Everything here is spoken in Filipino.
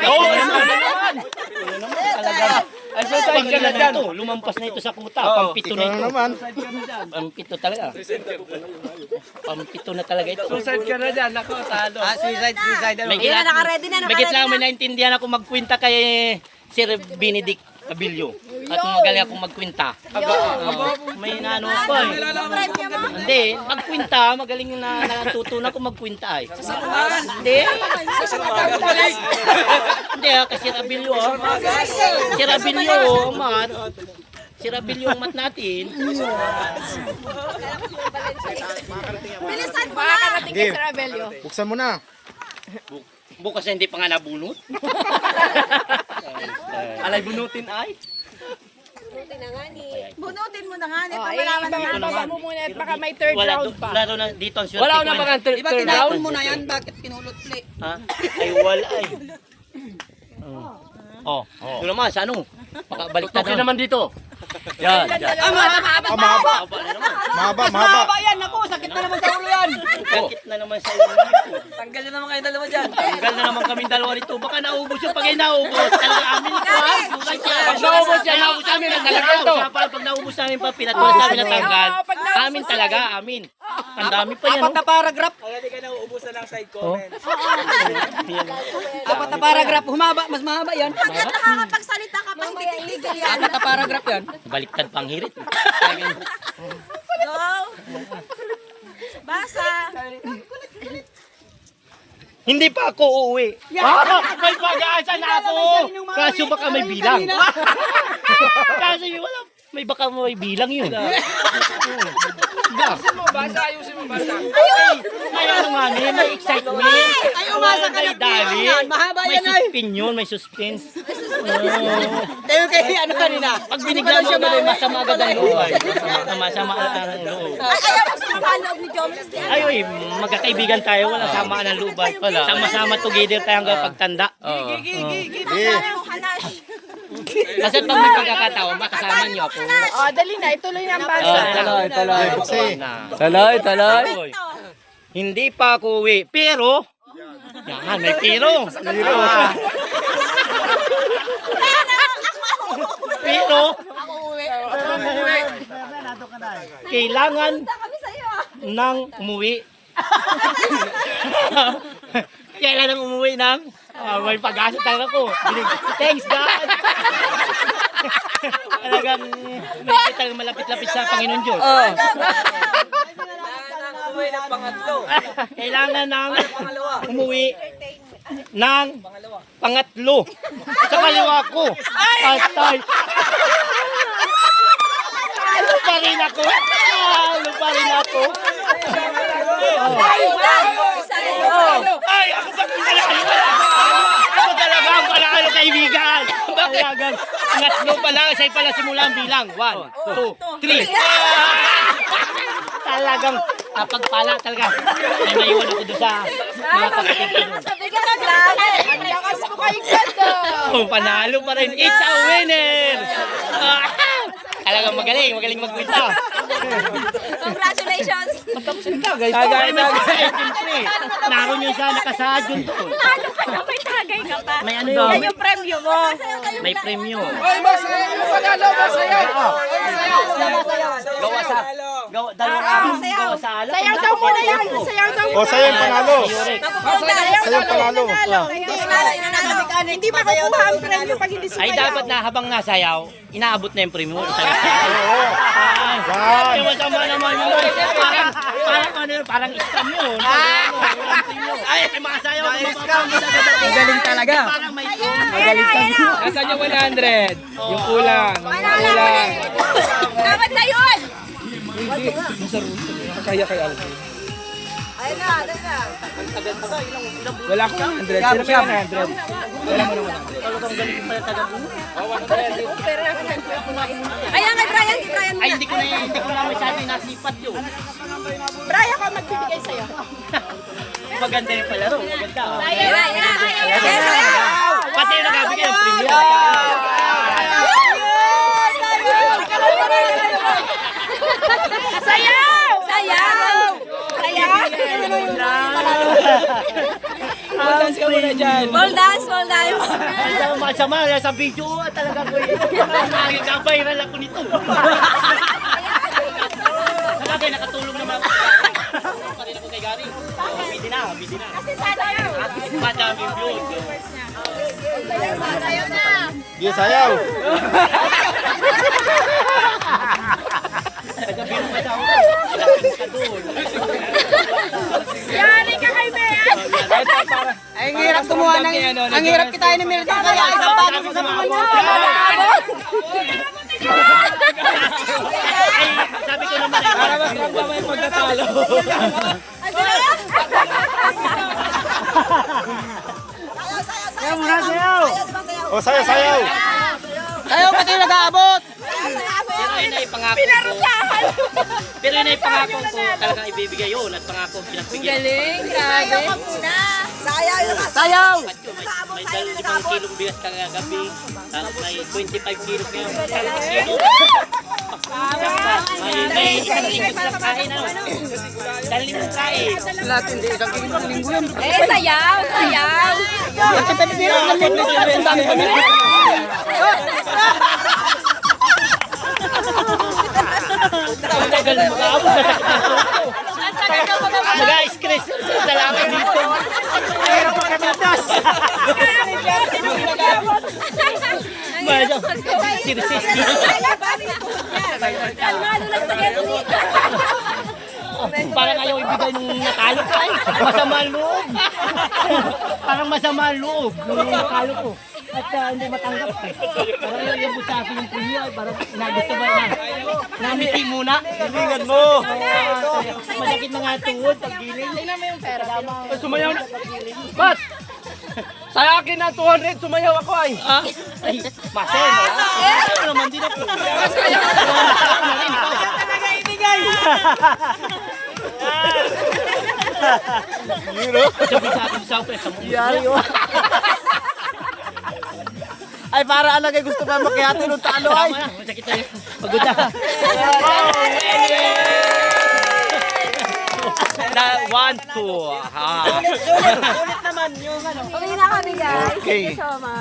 Oo, naman. Ay, so side ka na dyan. Lumampas na ito sa kuta. Pampito na ito. Pampito talaga. Pampito na talaga ito. Suicide ka na dyan. Ako, talo. Suicide. Naka-ready na, May gitla may naintindihan ako magkwenta kay Sir Benedict Abilio. At magaling akong magkwenta. May nano ko eh. Hindi, magkwenta. Magaling na natutunan ko magkwenta eh. Hindi. Hindi, kasi Sir Abilio. Sir Abilio, mat. Sir Abilio ang mat natin. Bilisan mo na. Makakarating kay Sir Abelio. Buksan mo na. Bukas hindi pa nga nabunot. Alay bunutin ay. Bunutin mo na nga. Baba mo muna at baka may third round pa. Lalo na dito ang swerte Wala ko na ngayon. baka third round. mo na yan, bakit pinulot ulit? Ha? Ay, wala ay. Oh, ito naman, sa ano? Makabalik na Okay naman dito. Yan. Mahaba. Mahaba na naman. Mahaba. yan, ako, sakit na naman sa ulo yan. Sakit na naman sa ulo nito. Tanggal na naman kayo dalawa dyan. Tanggal na naman kaming dalawa nito. Baka naubos yung pag naubos. Talaga amin ito ha. Pag naubos yan, naubos namin ang talaga ito. Pag naubos namin pa, pinatulas namin na tanggal. Amin talaga, amin. Ang dami pa yan. Apat na paragraph. Kaya di ka nauubusan ng side comments. Apat na paragraph. Humaba. Mas mahaba yan. Hanggat nakakapagsalita ka pa, hindi illegal yan. Apat na paragraph yan. Baliktad pang hirit. Go! Basa! Hindi pa ako uuwi. May pag-aasa na ako. Kaso baka may bilang. Kaso yung wala. May baka may bilang yun. Ayusin mo, basa. Ayaw nga niya, may excitement. Ayaw umasa ka May na dali. yan. Mahaba May yan ay. suspense yun, may suspense. Tayo kay ano kanina. Pag binigyan mo agad, masama agad ang loob. Masama ang loob. Ayaw mo sa loob ni Jomis. Ay, oy, magkakaibigan tayo, wala samaan ang loob. Sama-sama together tayo hanggang pagtanda. Ayaw hanash. Kasi pag may pagkakataon, makasama niyo ako. Dali na, ituloy na ang basa. Tuloy. Oy, hindi pa ako uwi. Pero, yan, may pero. Pero, kailangan ng umuwi. Kailangan ng umuwi ng may pag-asa talaga ko. Thanks God! Talagang may talagang malapit-lapit sa Panginoon Diyos. Uwi ng pangatlo. Kailangan ng umuwi ng pangatlo sa kaliwa ko. Patay. Ano pa rin ako? Ano pa rin ako? Ay, ako ba pinalakaliwa? Ako talaga ang palakalo kaibigan. Talagang pangatlo pala, sa'yo pala simula ang bilang. 1, 2, 3. Talagang pagpala talaga. May maiwan ako doon sa mga kapatid ko doon. Sa bigas lang. Ang lakas mo kay Ganda. Oh, panalo pa rin. It's a winner! Talagang magaling magkwenta. Congratulations. Matapos na guys. Tagay. Siyempre, naroon yung isa nakasaad yun doon. Ano pa na may tagay ka pa? May ano yun? Yan yung premyo mo. May premyo. Gawa sa... Gawa sa alam. Sayaw daw muna yan. Sayaw daw O, sa'yo yung panalo. Sayaw Sa'yo yung panalo. Hindi makukuha ang premyo pag hindi Ay, sumayaw. dapat na habang nasayaw, inaabot na yung premyo. Yan. Yung masama naman yun. Parang scam yun. Ay, mga sayaw. Magaling talaga. Parang may... Nasaan yung 100? Yung kulang. Dapat na yun. Kaya kay Alvin. Ayun na. Wala akong 100. Sino kaya may 100? Wala mo naman. Talagang galing pala taga ko. Ayan kay Brian. Kay Brian Ay, muna. hindi ko na masyado nasipat yun. Brian ka magbibigay sa'yo. Maganda rin pala ro. Maganda. Sayaw. Pati yung nagabigay ng premyo. Sayaw. Sayaw. Sayaw. Dance ka muna dyan. Ball dance, ball dance. Ang masama sa video talaga ko nag-viral ako nito. Sabagay nakatulong naman ako. Pa rin ako kay Gary. Bidi na. Kasi sasayaw. Madaming views. Sasayaw na. Sige, sayaw. Nagabiro pa daw. Yari ka kay Bea. Ay, ang hirap tumuha ng... Ang hirap kita ni Mirta. Kaya isang bago mo sa mga Sabi ko naman Para mas ramdam yung pagkatalo. Sayaw muna, sayaw. O, sayaw, sayaw. Kayo pati nag-aabot. Pero yun ay pangako ko. Pero yun ay pangako ko. Talagang ibibigay yun at pangako pinagbigyan. Galing, grabe. Sayaw. May 5 kilong bigas kagabi. May 25 kilos ngayon. May isang linggo silang kain. Isang linggo kain. Lahat hindi. Isang linggo yun. Eh, sayaw, sayaw. Kasi pwede nila ng libre. Ang dami pa nila. Ang tagal mag-aabot na sakit ng suko. Mag-a-stress. Salamat dito. Mayroon pa kami atas. Medyo sirsis dito. Kalmado lang sa ganito. Parang ayaw ibigay nung natalo ko ay. Masama ang loob. Parang masama ang loob nung natalo ko. At hindi matanggap. Parang yung sa akin yung premyo ay parang nagusto ba na. Namiti muna. Hilingan mo. Masakit na nga tuhod pag giling. Tingnan mo yung pera. Sumayaw na. Bat! Sa akin na 200, sumayaw ako ay. Ay, Marcel. Ano naman din ako. Talaga ibigay. Sabi sa akin sa akin. Yari yun. Ay, para alagay gusto pa makihati nung talo ay. Masakit tayo. Pagod na. Na 1, 2. Ulit naman yung ano. Uwi na kami, guys. Okay. Thank you so much.